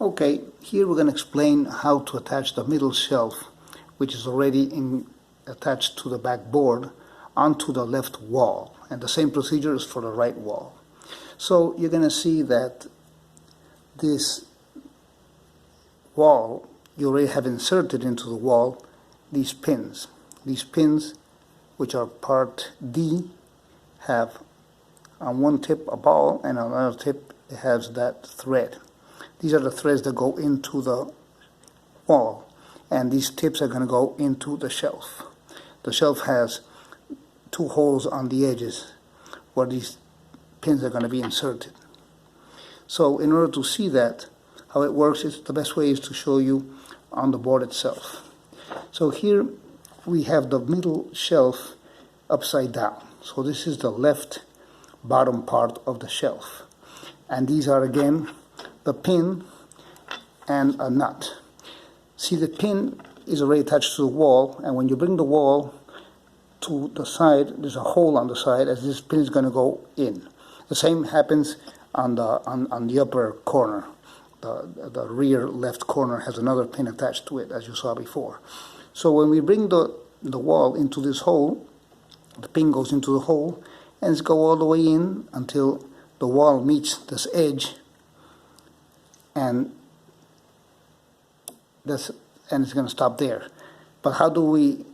Okay, here we're going to explain how to attach the middle shelf, which is already attached to the back board, onto the left wall. And the same procedure is for the right wall. So you're going to see that this wall, you already have inserted into the wall these pins. These pins, which are part D, have on one tip a ball, and on another tip it has that thread. These are the threads that go into the wall, and these tips are going to go into the shelf. The shelf has two holes on the edges where these pins are going to be inserted. So in order to see that, how it works, is the best way is to show you on the board itself. So here we have the middle shelf upside down. So this is the left bottom part of the shelf. And these are again the pin and a nut. See, the pin is already attached to the wall, and when you bring the wall to the side, there's a hole on the side as this pin is going to go in. The same happens on the upper corner. The rear left corner has another pin attached to it, as you saw before. So when we bring the wall into this hole, the pin goes into the hole, and it's go all the way in until the wall meets this edge, and it's going to stop there. But how do we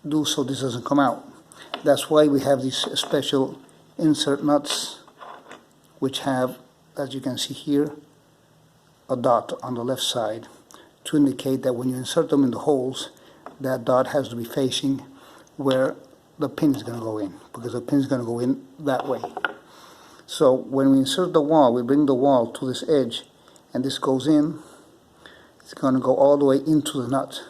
do so this doesn't come out? That's why we have these special insert nuts, which have, as you can see here, a dot on the left side to indicate that when you insert them in the holes, that dot has to be facing where the pin is going to go in, because the pin is going to go in that way. So when we insert the wall, we bring the wall to this edge, and this goes in. It's going to go all the way into the nut.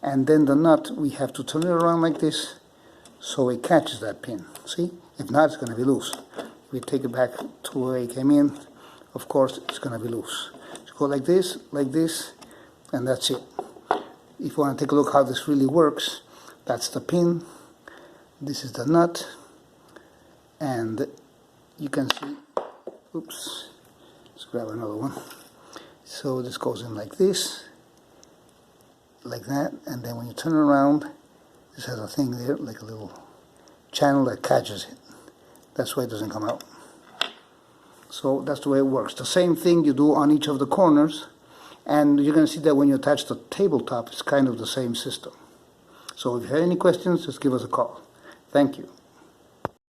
And then the nut, we have to turn it around like this so it catches that pin. See? If not, it's going to be loose. If we take it back to where it came in, of course, it's going to be loose. So go like this, and that's it. If you want to take a look how this really works, that's the pin, this is the nut, and you can see, oops, let's grab another one. So this goes in like this, like that, and then when you turn it around, this has a thing there, like a little channel that catches it. That's why it doesn't come out. So that's the way it works. The same thing you do on each of the corners, and you're going to see that when you attach the tabletop, it's kind of the same system. So if you have any questions, just give us a call. Thank you.